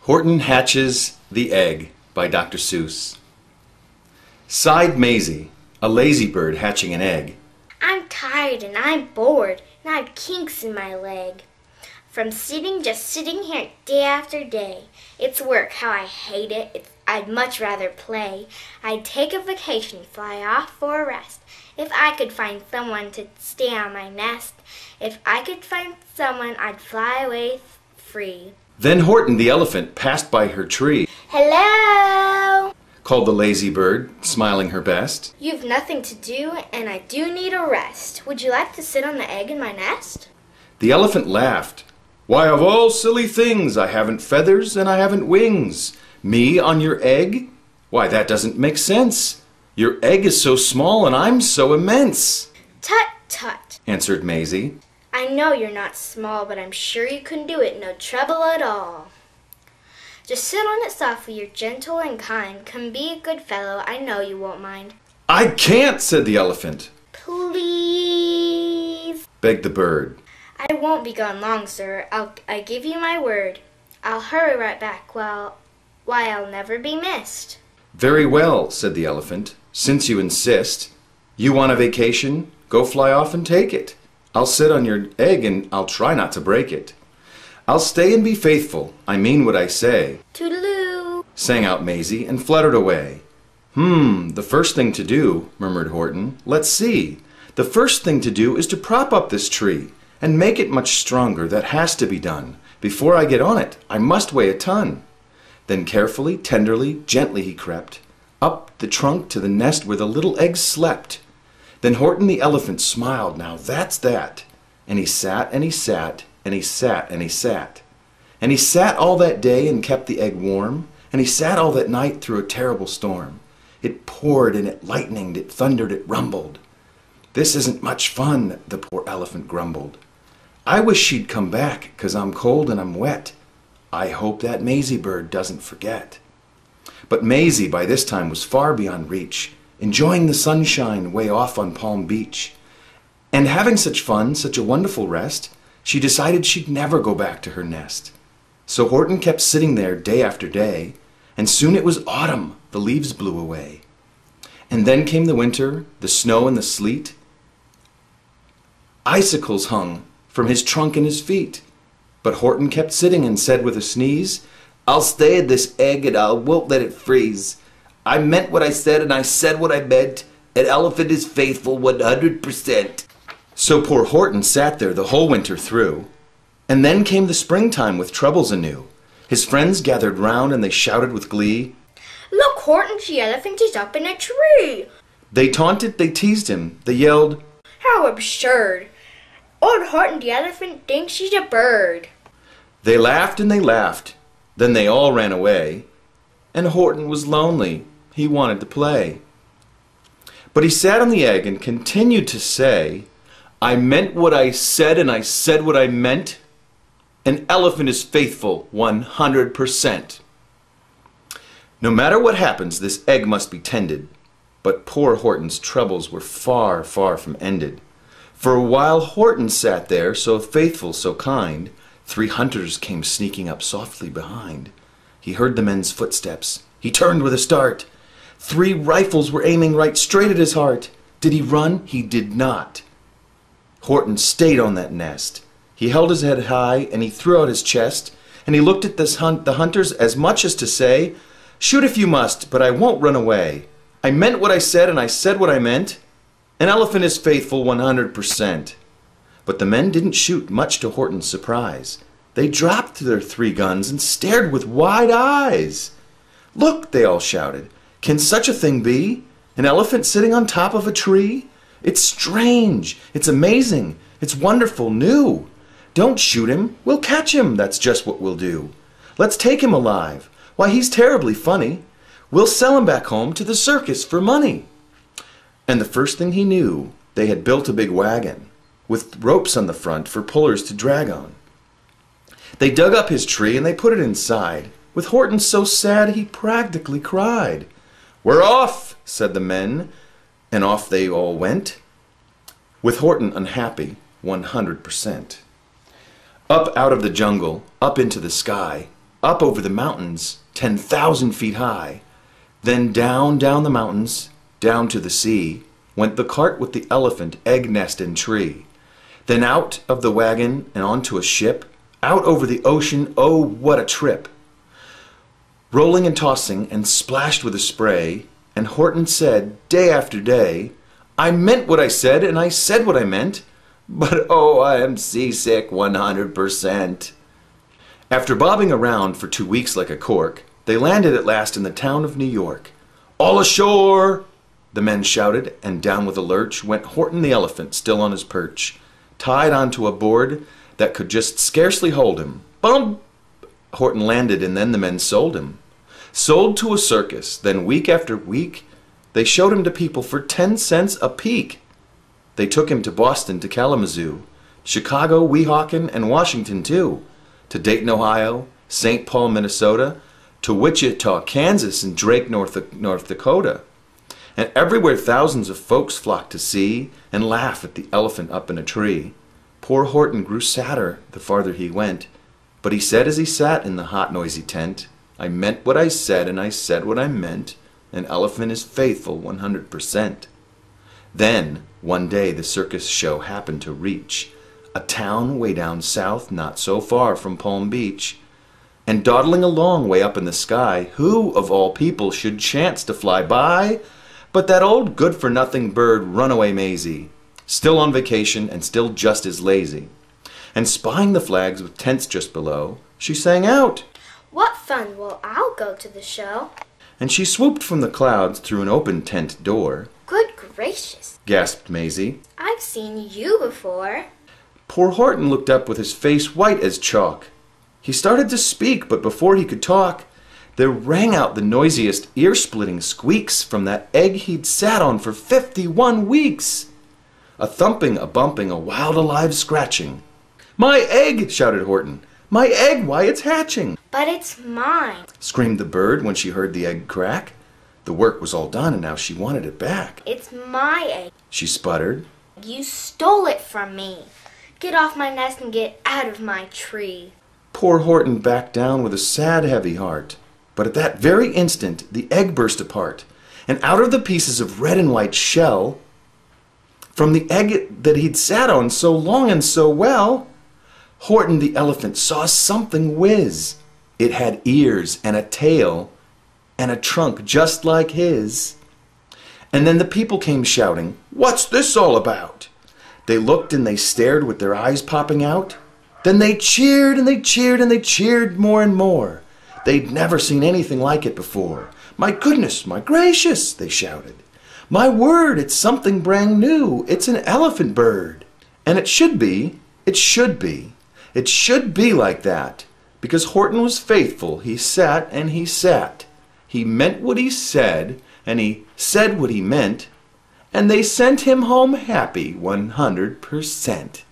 Horton Hatches the Egg by Dr. Seuss. Sighed Maisie, a lazy bird hatching an egg. I'm tired and I'm bored and I've kinks in my leg. From just sitting here day after day. It's work, how I hate it. I'd much rather play. I'd take a vacation, fly off for a rest. If I could find someone to stay on my nest. If I could find someone, I'd fly away free. Then Horton the elephant passed by her tree. Hello! Called the lazy bird, smiling her best. You've nothing to do, and I do need a rest. Would you like to sit on the egg in my nest? The elephant laughed. Why, of all silly things, I haven't feathers and I haven't wings. Me on your egg? Why, that doesn't make sense. Your egg is so small and I'm so immense. Tut, tut, answered Maisie. I know you're not small, but I'm sure you can do it, no trouble at all. Just sit on it softly, you're gentle and kind. Come be a good fellow, I know you won't mind. I can't, said the elephant. Please, begged the bird. I won't be gone long, sir. I give you my word. I'll hurry right back, why I'll never be missed. Very well, said the elephant, since you insist. You want a vacation? Go fly off and take it. I'll sit on your egg and I'll try not to break it. I'll stay and be faithful, I mean what I say. Toodaloo, sang out Maisie and fluttered away. The first thing to do, murmured Horton. Let's see. The first thing to do is to prop up this tree and make it much stronger. That has to be done. Before I get on it, I must weigh a ton. Then carefully, tenderly, gently he crept up the trunk to the nest where the little eggs slept. Then Horton the elephant smiled, now that's that. And he sat and he sat and he sat and he sat. And he sat all that day and kept the egg warm. And he sat all that night through a terrible storm. It poured and it lightened, it thundered, it rumbled. This isn't much fun, the poor elephant grumbled. I wish she'd come back, 'cause I'm cold and I'm wet. I hope that Maisie bird doesn't forget. But Maisie by this time was far beyond reach, enjoying the sunshine way off on Palm Beach. And having such fun, such a wonderful rest, she decided she'd never go back to her nest. So Horton kept sitting there day after day, and soon it was autumn, the leaves blew away. And then came the winter, the snow and the sleet. Icicles hung from his trunk and his feet. But Horton kept sitting and said with a sneeze, I'll stay in this egg and I won't let it freeze. I meant what I said and I said what I meant. An elephant is faithful 100%. So poor Horton sat there the whole winter through. And then came the springtime with troubles anew. His friends gathered round and they shouted with glee, Look, Horton the elephant is up in a tree. They taunted, they teased him, they yelled, How absurd. Old Horton the elephant thinks he's a bird. They laughed and they laughed. Then they all ran away. And Horton was lonely. He wanted to play. But he sat on the egg and continued to say, I meant what I said and I said what I meant. An elephant is faithful 100%. No matter what happens, this egg must be tended. But poor Horton's troubles were far, far from ended. For while Horton sat there, so faithful, so kind, 3 hunters came sneaking up softly behind. He heard the men's footsteps. He turned with a start. 3 rifles were aiming right straight at his heart. Did he run? He did not. Horton stayed on that nest. He held his head high and he threw out his chest, and he looked at the hunters as much as to say, Shoot if you must, but I won't run away. I meant what I said and I said what I meant. An elephant is faithful 100%. But the men didn't shoot, much to Horton's surprise. They dropped their 3 guns and stared with wide eyes. Look, they all shouted, can such a thing be? An elephant sitting on top of a tree? It's strange, it's amazing, it's wonderful, new. Don't shoot him, we'll catch him, that's just what we'll do. Let's take him alive. Why, he's terribly funny. We'll sell him back home to the circus for money. And the first thing he knew, they had built a big wagon with ropes on the front for pullers to drag on. They dug up his tree and they put it inside. With Horton so sad he practically cried. We're off, said the men, and off they all went, with Horton unhappy 100%. Up out of the jungle, up into the sky, up over the mountains, 10,000 feet high. Then down, down the mountains, down to the sea, went the cart with the elephant, egg, nest, and tree. Then out of the wagon and onto a ship, out over the ocean, oh, what a trip! Rolling and tossing and splashed with a spray, and Horton said, day after day, I meant what I said, and I said what I meant, but oh, I am seasick 100%. After bobbing around for 2 weeks like a cork, they landed at last in the town of New York. All ashore! The men shouted, and down with a lurch went Horton the elephant, still on his perch, tied onto a board that could just scarcely hold him. Bump! Horton landed, and then the men sold him. Sold to a circus, then week after week, they showed him to people for 10 cents a peek. They took him to Boston, to Kalamazoo, Chicago, Weehawken, and Washington too, to Dayton, Ohio, St. Paul, Minnesota, to Wichita, Kansas, and Drake, North Dakota. And everywhere thousands of folks flocked to see and laugh at the elephant up in a tree. Poor Horton grew sadder the farther he went, but he said as he sat in the hot, noisy tent, I meant what I said, and I said what I meant. An elephant is faithful 100%. Then, one day, the circus show happened to reach a town way down south, not so far from Palm Beach. And dawdling along way up in the sky, who, of all people, should chance to fly by but that old good-for-nothing bird, Runaway Maisie, still on vacation and still just as lazy. And spying the flags with tents just below, she sang out, What fun! Well, I'll go to the show. And she swooped from the clouds through an open tent door. Good gracious, Gasped Maisie. I've seen you before. Poor Horton looked up with his face white as chalk. He started to speak, but before he could talk, there rang out the noisiest, ear-splitting squeaks from that egg he'd sat on for 51 weeks. A thumping, a bumping, a wild alive scratching. My egg! Shouted Horton. My egg! Why, it's hatching! But it's mine. Screamed the bird when she heard the egg crack. The work was all done and now she wanted it back. It's my egg. She sputtered. You stole it from me. Get off my nest and get out of my tree. Poor Horton backed down with a sad, heavy heart. But at that very instant, the egg burst apart, and out of the pieces of red and white shell, from the egg that he'd sat on so long and so well, Horton the elephant saw something whiz. It had ears and a tail and a trunk just like his. And then the people came shouting, What's this all about? They looked and they stared with their eyes popping out. Then they cheered and they cheered and they cheered more and more. They'd never seen anything like it before. My goodness, my gracious, they shouted. My word, it's something brand new. It's an elephant bird. And it should be like that. Because Horton was faithful. He sat and he sat. He meant what he said, and he said what he meant, and they sent him home happy 100%.